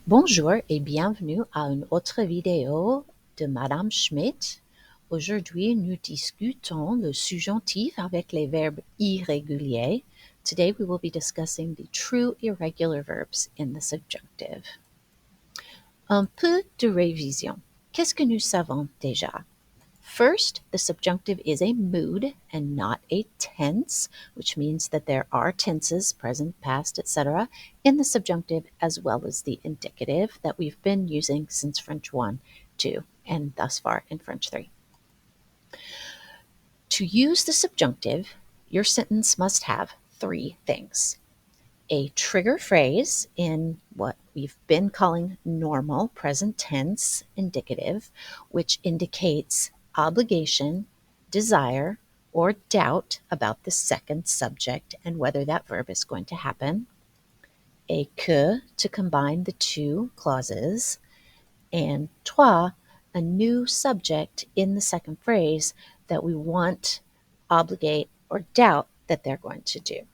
Bonjour et bienvenue à une autre vidéo de Madame Schmidt. Aujourd'hui, nous discutons le subjonctif avec les verbes irréguliers. Today, we will be discussing the true irregular verbs in the subjunctive. Un peu de révision. Qu'est-ce que nous savons déjà? First, the subjunctive is a mood and not a tense, which means that there are tenses, present, past, etc., in the subjunctive as well as the indicative that we've been using since French 1, 2, and thus far in French 3. To use the subjunctive, your sentence must have three things: a trigger phrase in what we've been calling normal present tense indicative, which indicates obligation, desire, or doubt about the second subject and whether that verb is going to happen. A que to combine the two clauses, and toi, a new subject in the second phrase that we want, obligate, or doubt that they're going to do.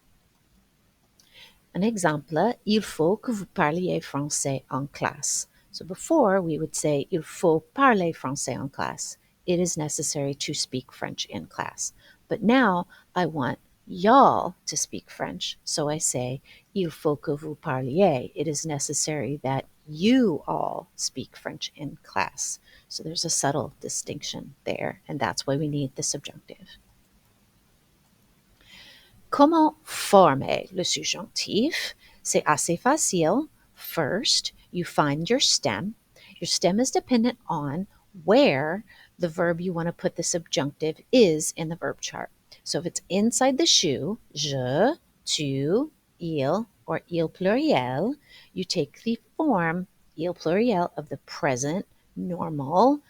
Un exemple, il faut que vous parliez français en classe. So before we would say, il faut parler français en classe. It is necessary to speak French in class. But now I want y'all to speak French. So I say, il faut que vous parliez. It is necessary that you all speak French in class. So there's a subtle distinction there, and that's why we need the subjunctive. Comment former le subjonctif? C'est assez facile. First, you find your stem. Your stem is dependent on where the verb you want to put the subjunctive is in the verb chart. So if it's inside the shoe, je, tu, il, or il pluriel, you take the form il pluriel of the present normal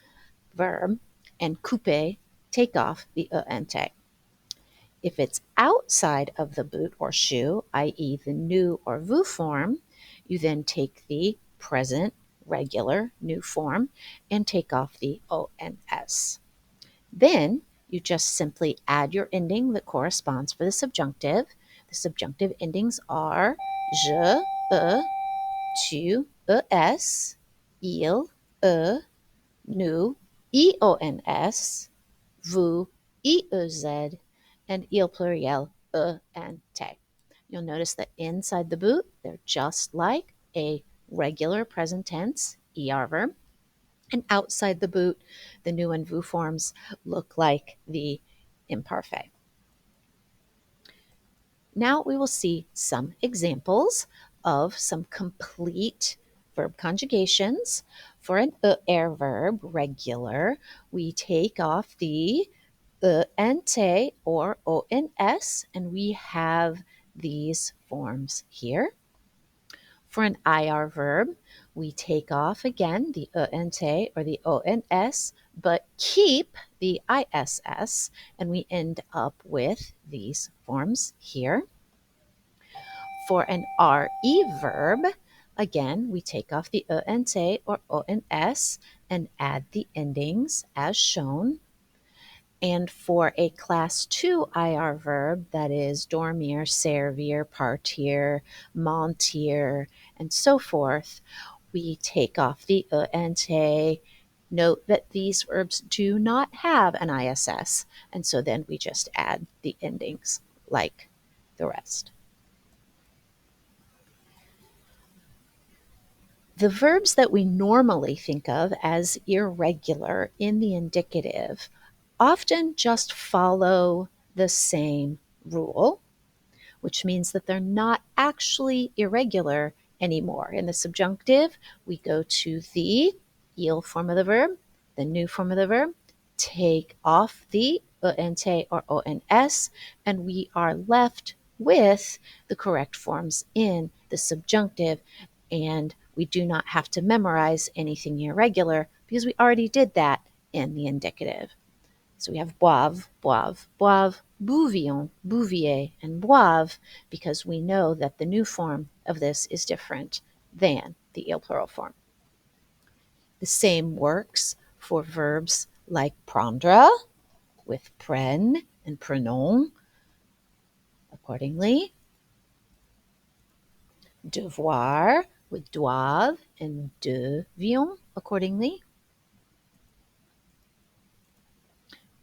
verb and couper, take off the ent. If it's outside of the boot or shoe, i.e. the new or vous form, you then take the present regular new form and take off the ons. Then you just simply add your ending that corresponds for the subjunctive. The subjunctive endings are je, tu, es, il, nous, ions, vous, iez, and il pluriel, and te. You'll notice that inside the boot, they're just like a regular present tense, er verb, and outside the boot, the new and vous forms look like the imparfait. Now we will see some examples of some complete verb conjugations. For an er verb, regular, we take off the ent or ons, and we have these forms here. For an ir verb, we take off again the ent or the ons, but keep the iss, and we end up with these forms here. For an re verb, again, we take off the ent or ons and add the endings as shown. And for a class 2 IR verb, that is dormir, servir, partir, mentir, and so forth, we take off the ent. Note that these verbs do not have an ISS, and so then we just add the endings like the rest. The verbs that we normally think of as irregular in the indicative often just follow the same rule, which means that they're not actually irregular anymore. In the subjunctive, we go to the il form of the verb, the new form of the verb, take off the ent or ons, and we are left with the correct forms in the subjunctive, and we do not have to memorize anything irregular because we already did that in the indicative. So we have boive, boive, boive, bouvions, bouvier, and boive, because we know that the new form of this is different than the il plural form. The same works for verbs like prendre, with prenne and prenons, accordingly. Devoir, with doivent and devions accordingly.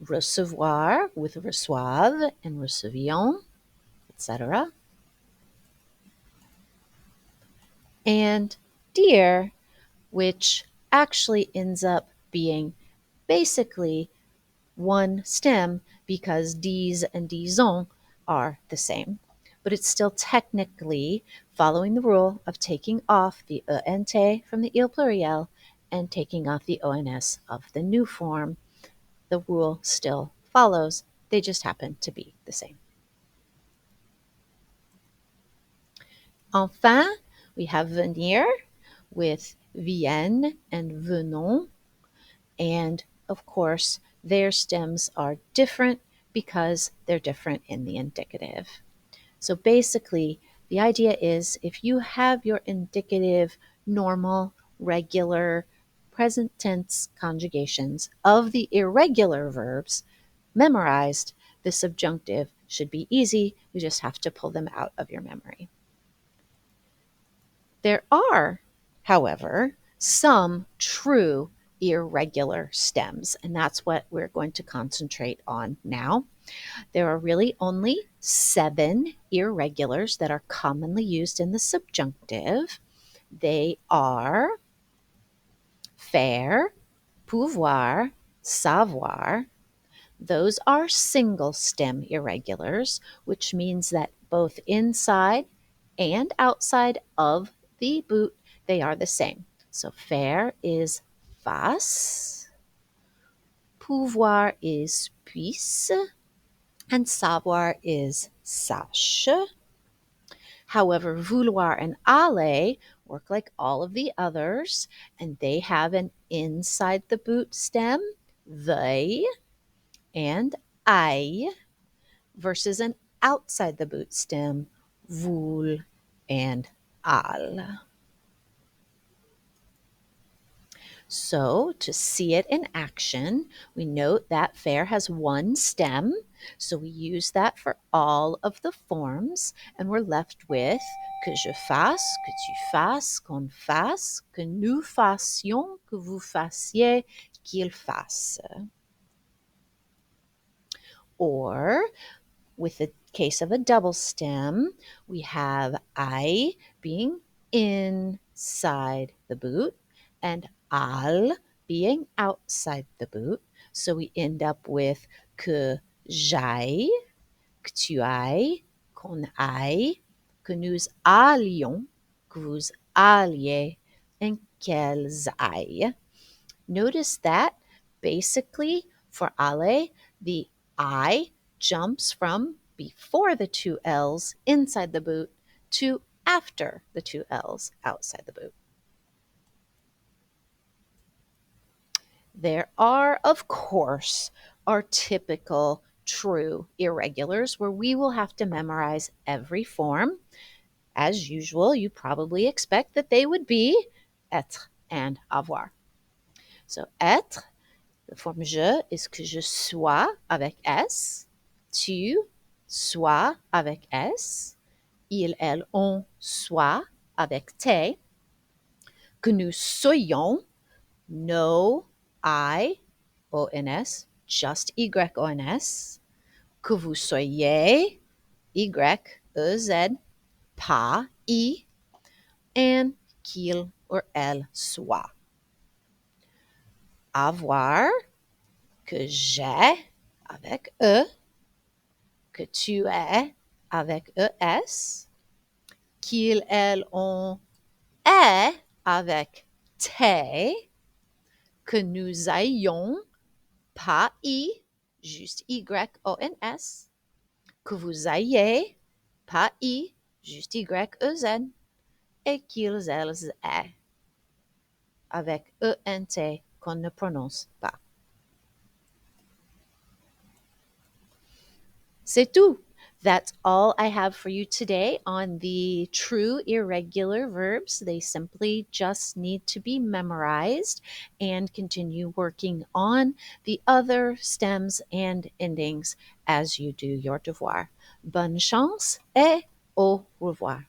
Recevoir with reçoivent and recevions, etc. And dire, which actually ends up being basically one stem because dise and disons are the same. But it's still technically following the rule of taking off the ent from the il pluriel and taking off the ons of the new form. The rule still follows. They just happen to be the same. Enfin, we have venir with viennent and venons. And of course, their stems are different because they're different in the indicative. So basically, the idea is if you have your indicative, normal, regular, present tense conjugations of the irregular verbs memorized, the subjunctive should be easy. You just have to pull them out of your memory. There are, however, some true irregular stems, and that's what we're going to concentrate on now. There are really only 7 irregulars that are commonly used in the subjunctive. They are faire, pouvoir, savoir. Those are single stem irregulars, which means that both inside and outside of the boot, they are the same. So faire is face, pouvoir is puisse, and savoir is sache. However, vouloir and aller work like all of the others, and they have an inside the boot stem, they, and I, versus an outside the boot stem, vul and al. So to see it in action, we note that faire has one stem, so we use that for all of the forms, and we're left with que je fasse, que tu fasses, qu'on fasse, que nous fassions, que vous fassiez, qu'il fasse. Or, with the case of a double stem, we have I being inside the boot and al being outside the boot. So we end up with que j'aille, que tu ailles, qu'on aille, que nous allions, que vous alliez, and qu'elles aillent. Notice that basically for aller, the I jumps from before the 2 L's inside the boot to after the 2 L's outside the boot. There are, of course, our typical true irregulars where we will have to memorize every form. As usual, you probably expect that they would be être and avoir. So être, the forme je is que je sois avec S, tu sois avec S, il, elle, on soit avec T, que nous soyons, no I, O-N-S, just Y-O-N-S, que vous soyez, Y-E-Z, pas I, and qu'il or elle soit. Avoir, que j'ai avec E, que tu es avec ES, qu'il, elle, on est avec T, que nous ayons pas I, juste Y-O-N-S, que vous ayez pas I, juste Y-E-Z, et qu'ils, elles aient avec E-N-T qu'on ne prononce pas. C'est tout. That's all I have for you today on the true irregular verbs. They simply just need to be memorized and continue working on the other stems and endings as you do your devoir. Bonne chance et au revoir.